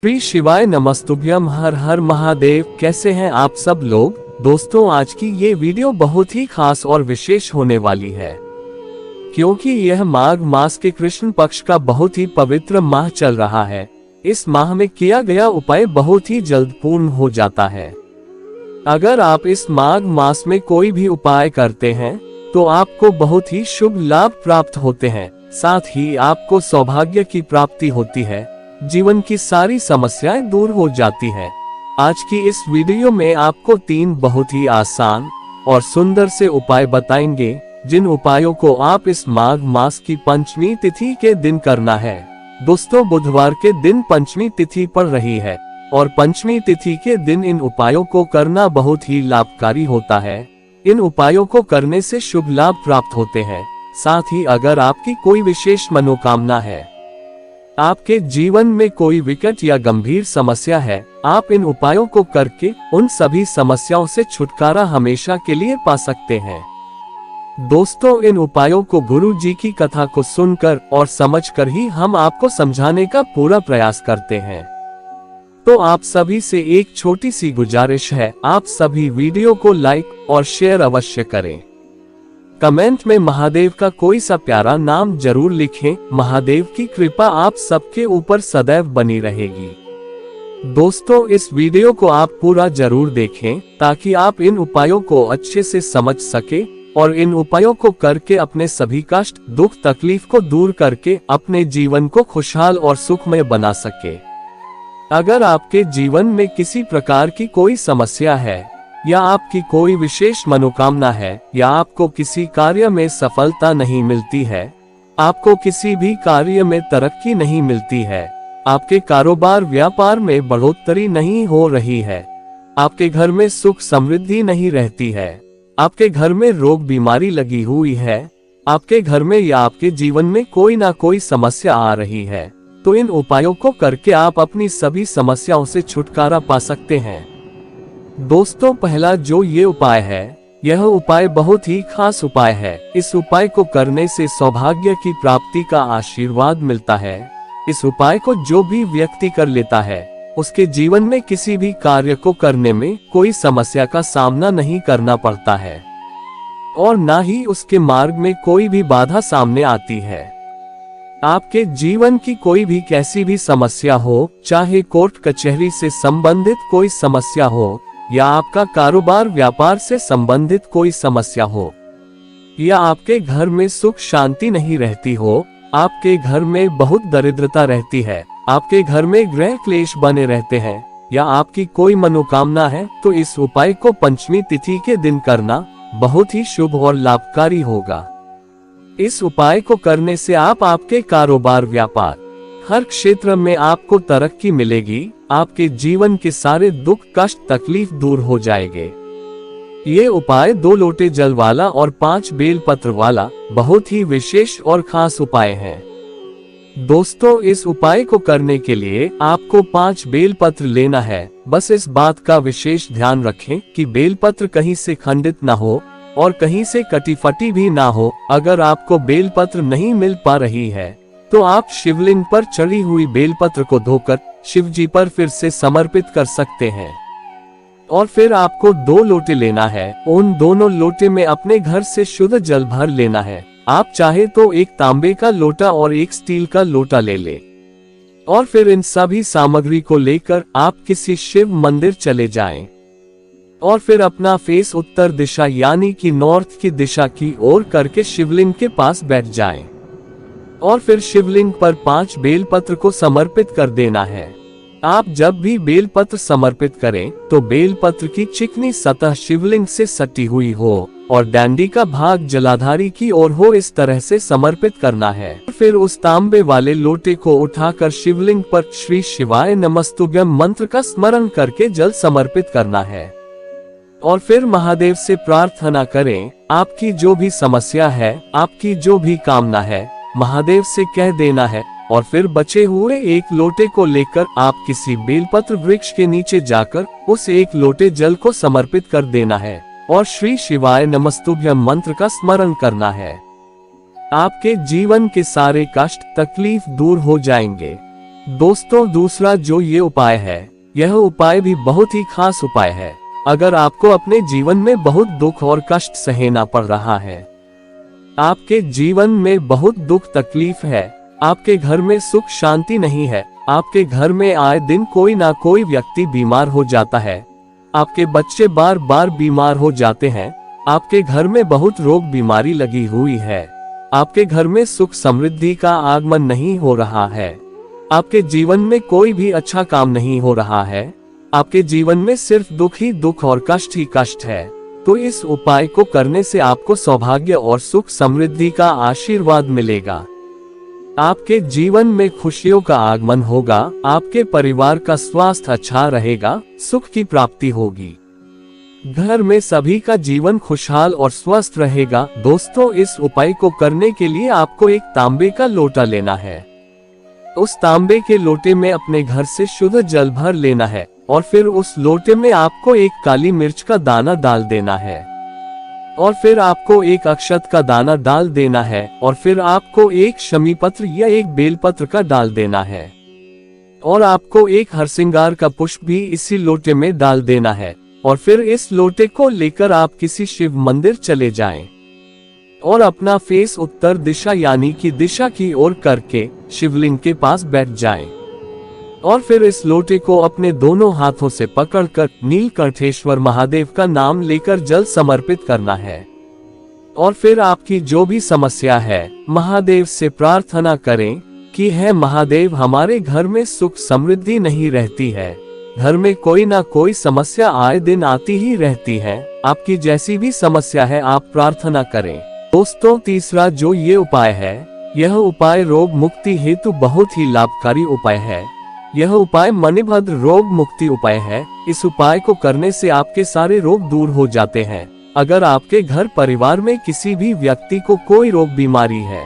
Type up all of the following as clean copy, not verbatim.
श्री शिवाय नमस्तुभ्यम। हर हर महादेव। कैसे हैं आप सब लोग। दोस्तों, आज की ये वीडियो बहुत ही खास और विशेष होने वाली है, क्योंकि यह माघ मास के कृष्ण पक्ष का बहुत ही पवित्र माह चल रहा है। इस माह में किया गया उपाय बहुत ही जल्द पूर्ण हो जाता है। अगर आप इस माघ मास में कोई भी उपाय करते हैं तो आपको बहुत ही शुभ लाभ प्राप्त होते हैं। साथ ही आपको सौभाग्य की प्राप्ति होती है, जीवन की सारी समस्याएं दूर हो जाती हैं। आज की इस वीडियो में आपको 3 बहुत ही आसान और सुंदर से उपाय बताएंगे, जिन उपायों को आप इस माघ मास की पंचमी तिथि के दिन करना है। दोस्तों, बुधवार के दिन पंचमी तिथि पड़ रही है और पंचमी तिथि के दिन इन उपायों को करना बहुत ही लाभकारी होता है। इन उपायों को करने से शुभ लाभ प्राप्त होते हैं। साथ ही अगर आपकी कोई विशेष मनोकामना है, आपके जीवन में कोई विकट या गंभीर समस्या है, आप इन उपायों को करके उन सभी समस्याओं से छुटकारा हमेशा के लिए पा सकते हैं। दोस्तों, इन उपायों को गुरु जी की कथा को सुनकर और समझकर ही हम आपको समझाने का पूरा प्रयास करते हैं। तो आप सभी से एक छोटी सी गुजारिश है, आप सभी वीडियो को लाइक और शेयर अवश्य करें। कमेंट में महादेव का कोई सा प्यारा नाम जरूर लिखें। महादेव की कृपा आप सबके ऊपर सदैव बनी रहेगी। दोस्तों, इस वीडियो को आप पूरा जरूर देखें ताकि आप इन उपायों को अच्छे से समझ सके और इन उपायों को करके अपने सभी कष्ट, दुख, तकलीफ को दूर करके अपने जीवन को खुशहाल और सुखमय बना सके। अगर आपके जीवन में किसी प्रकार की कोई समस्या है या आपकी कोई विशेष मनोकामना है या आपको किसी कार्य में सफलता नहीं मिलती है, आपको किसी भी कार्य में तरक्की नहीं मिलती है, आपके कारोबार व्यापार में बढ़ोतरी नहीं हो रही है, आपके घर में सुख समृद्धि नहीं रहती है, आपके घर में रोग बीमारी लगी हुई है, आपके घर में या आपके जीवन में कोई ना कोई समस्या आ रही है, तो इन उपायों को करके आप अपनी सभी समस्याओं से छुटकारा पा सकते हैं। दोस्तों, पहला जो ये उपाय है, यह उपाय बहुत ही खास उपाय है। इस उपाय को करने से सौभाग्य की प्राप्ति का आशीर्वाद मिलता है। इस उपाय को जो भी व्यक्ति कर लेता है, उसके जीवन में किसी भी कार्य को करने में कोई समस्या का सामना नहीं करना पड़ता है और ना ही उसके मार्ग में कोई भी बाधा सामने आती है। आपके जीवन की कोई भी कैसी भी समस्या हो, चाहे कोर्ट कचहरी से संबंधित कोई समस्या हो या आपका कारोबार व्यापार से संबंधित कोई समस्या हो, या आपके घर में सुख शांति नहीं रहती हो, आपके घर में बहुत दरिद्रता रहती है, आपके घर में गृह क्लेश बने रहते हैं, या आपकी कोई मनोकामना है, तो इस उपाय को पंचमी तिथि के दिन करना बहुत ही शुभ और लाभकारी होगा। इस उपाय को करने से आप आपके कारोबार व्यापार हर क्षेत्र में आपको तरक्की मिलेगी। आपके जीवन के सारे दुख, कष्ट, तकलीफ दूर हो जाएंगे। ये उपाय 2 लोटे जल वाला और 5 बेल पत्र वाला बहुत ही विशेष और खास उपाय है। दोस्तों, इस उपाय को करने के लिए आपको 5 बेल पत्र लेना है। बस इस बात का विशेष ध्यान रखें कि बेल पत्र कहीं से खंडित ना हो और कहीं से कटी फटी भी ना हो। अगर आपको बेल पत्र नहीं मिल पा रही है तो आप शिवलिंग पर चढ़ी हुई बेलपत्र को धोकर शिव जी पर फिर से समर्पित कर सकते हैं। और फिर आपको 2 लोटे लेना है। उन दोनों लोटे में अपने घर से शुद्ध जल भर लेना है। आप चाहे तो एक तांबे का लोटा और एक स्टील का लोटा ले ले और फिर इन सभी सामग्री को लेकर आप किसी शिव मंदिर चले जाएं और फिर अपना फेस उत्तर दिशा यानी कि नॉर्थ की दिशा की ओर करके शिवलिंग के पास बैठ जाएं और फिर शिवलिंग पर 5 बेलपत्र को समर्पित कर देना है। आप जब भी बेलपत्र समर्पित करें तो बेलपत्र की चिकनी सतह शिवलिंग से सटी हुई हो और डंडी का भाग जलाधारी की ओर हो, इस तरह से समर्पित करना है। फिर उस तांबे वाले लोटे को उठाकर शिवलिंग पर श्री शिवाय नमस्तुभ्यम मंत्र का स्मरण करके जल समर्पित करना है और फिर महादेव से प्रार्थना करें। आपकी जो भी समस्या है, आपकी जो भी कामना है, महादेव से कह देना है और फिर बचे हुए 1 लोटे को लेकर आप किसी बेलपत्र वृक्ष के नीचे जाकर उस 1 लोटे जल को समर्पित कर देना है और श्री शिवाय नमस्तुभ्यम मंत्र का स्मरण करना है। आपके जीवन के सारे कष्ट, तकलीफ दूर हो जाएंगे। दोस्तों दूसरा जो ये उपाय है, यह उपाय भी बहुत ही खास उपाय है। अगर आपको अपने जीवन में बहुत दुख और कष्ट सहना पड़ रहा है, आपके जीवन में बहुत दुख तकलीफ है, आपके घर में सुख शांति नहीं है, आपके घर में आए दिन कोई ना कोई व्यक्ति बीमार हो जाता है, आपके बच्चे बार बार बीमार हो जाते हैं, आपके घर में बहुत रोग बीमारी लगी हुई है, आपके घर में सुख समृद्धि का आगमन नहीं हो रहा है, आपके जीवन में कोई भी अच्छा काम नहीं हो रहा है, आपके जीवन में सिर्फ दुख ही दुख और कष्ट ही कष्ट है, तो इस उपाय को करने से आपको सौभाग्य और सुख समृद्धि का आशीर्वाद मिलेगा। आपके जीवन में खुशियों का आगमन होगा, आपके परिवार का स्वास्थ्य अच्छा रहेगा, सुख की प्राप्ति होगी, घर में सभी का जीवन खुशहाल और स्वस्थ रहेगा। दोस्तों इस उपाय को करने के लिए आपको एक तांबे का लोटा लेना है। उस तांबे के लोटे में अपने घर से शुद्ध जल भर लेना है और फिर उस लोटे में आपको एक काली मिर्च का दाना डाल देना है और फिर आपको एक अक्षत का दाना डाल देना है और फिर आपको एक शमी पत्र या एक बेलपत्र का डाल देना है और आपको एक हरसिंगार का पुष्प भी इसी लोटे में डाल देना है और फिर इस लोटे को लेकर आप किसी शिव मंदिर चले जाएं और अपना फेस उत्तर दिशा यानी कि दिशा की ओर करके शिवलिंग के पास बैठ जाएं और फिर इस लोटे को अपने दोनों हाथों से पकड़कर नीलकंठेश्वर महादेव का नाम लेकर जल समर्पित करना है और फिर आपकी जो भी समस्या है महादेव से प्रार्थना करें कि है महादेव हमारे घर में सुख समृद्धि नहीं रहती है, घर में कोई ना कोई समस्या आए दिन आती ही रहती है, आपकी जैसी भी समस्या है आप प्रार्थना करें। दोस्तों तीसरा जो ये उपाय है, यह उपाय रोग मुक्ति हेतु बहुत ही लाभकारी उपाय है। यह उपाय मणिभद्र रोग मुक्ति उपाय है। इस उपाय को करने से आपके सारे रोग दूर हो जाते हैं। अगर आपके घर परिवार में किसी भी व्यक्ति को कोई रोग बीमारी है,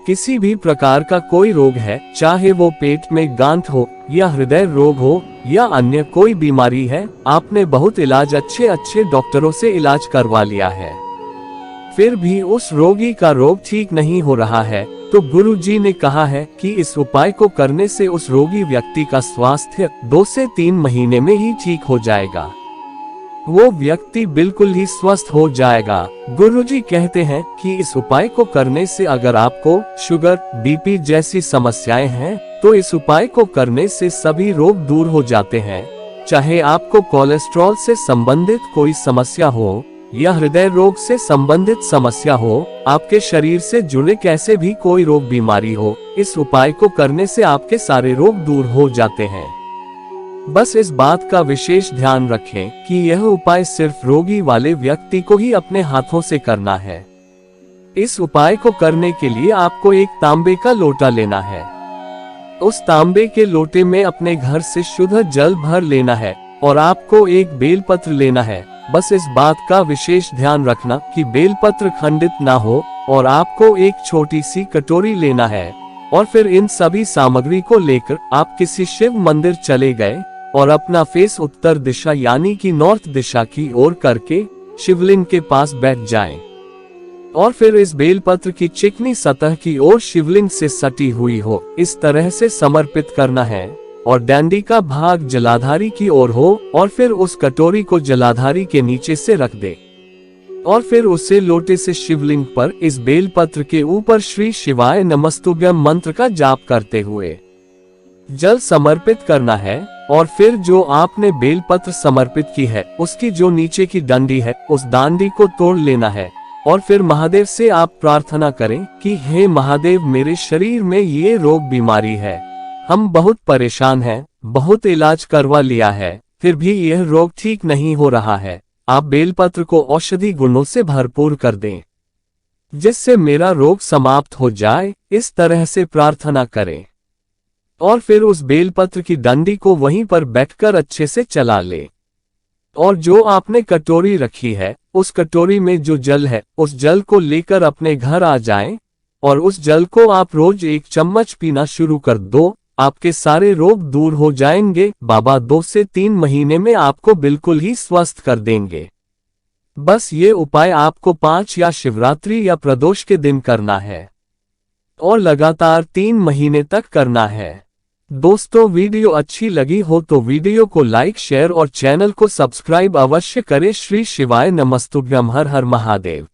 किसी भी प्रकार का कोई रोग है, चाहे वो पेट में गांठ हो या हृदय रोग हो या अन्य कोई बीमारी है, आपने बहुत इलाज अच्छे अच्छे डॉक्टरों से इलाज करवा लिया है, फिर भी उस रोगी का रोग ठीक नहीं हो रहा है, तो गुरुजी ने कहा है कि इस उपाय को करने से उस रोगी व्यक्ति का स्वास्थ्य 2 से 3 महीने में ही ठीक हो जाएगा, वो व्यक्ति बिल्कुल ही स्वस्थ हो जाएगा। गुरुजी कहते हैं कि इस उपाय को करने से अगर आपको शुगर बीपी जैसी समस्याएं हैं तो इस उपाय को करने से सभी रोग दूर हो जाते हैं। चाहे आपको कोलेस्ट्रॉल से संबंधित कोई समस्या हो या हृदय रोग से संबंधित समस्या हो, आपके शरीर से जुड़े कैसे भी कोई रोग बीमारी हो, इस उपाय को करने से आपके सारे रोग दूर हो जाते हैं। बस इस बात का विशेष ध्यान रखें कि यह उपाय सिर्फ रोगी वाले व्यक्ति को ही अपने हाथों से करना है। इस उपाय को करने के लिए आपको एक तांबे का लोटा लेना है। उस तांबे के लोटे में अपने घर से शुद्ध जल भर लेना है और आपको एक बेलपत्र लेना है। बस इस बात का विशेष ध्यान रखना कि बेलपत्र खंडित ना हो और आपको एक छोटी सी कटोरी लेना है और फिर इन सभी सामग्री को लेकर आप किसी शिव मंदिर चले गए और अपना फेस उत्तर दिशा यानी कि नॉर्थ दिशा की ओर करके शिवलिंग के पास बैठ जाएं और फिर इस बेलपत्र की चिकनी सतह की ओर शिवलिंग से सटी हुई हो इस तरह से समर्पित करना है और डंडी का भाग जलाधारी की ओर हो और फिर उस कटोरी को जलाधारी के नीचे से रख दे और फिर उसे लोटे से शिवलिंग पर इस बेलपत्र के ऊपर श्री शिवाय नमस्तुभ्यम मंत्र का जाप करते हुए जल समर्पित करना है और फिर जो आपने बेलपत्र समर्पित की है उसकी जो नीचे की डंडी है उस डांडी को तोड़ लेना है और फिर महादेव से आप प्रार्थना करें कि हे महादेव मेरे शरीर में ये रोग बीमारी है, हम बहुत परेशान हैं, बहुत इलाज करवा लिया है, फिर भी यह रोग ठीक नहीं हो रहा है। आप बेलपत्र को औषधि गुणों से भरपूर कर दें जिससे मेरा रोग समाप्त हो जाए। इस तरह से प्रार्थना करें और फिर उस बेलपत्र की डंडी को वहीं पर बैठकर अच्छे से चला ले और जो आपने कटोरी रखी है उस कटोरी में जो जल है उस जल को लेकर अपने घर आ जाएं और उस जल को आप रोज 1 चम्मच पीना शुरू कर दो। आपके सारे रोग दूर हो जाएंगे। बाबा 2 से 3 महीने में आपको बिल्कुल ही स्वस्थ कर देंगे। बस ये उपाय आपको 5 या शिवरात्रि या प्रदोष के दिन करना है और लगातार 3 महीने तक करना है। दोस्तों वीडियो अच्छी लगी हो तो वीडियो को लाइक शेयर और चैनल को सब्सक्राइब अवश्य करें। श्री शिवाय नमस्तुभ्यम। हर हर महादेव।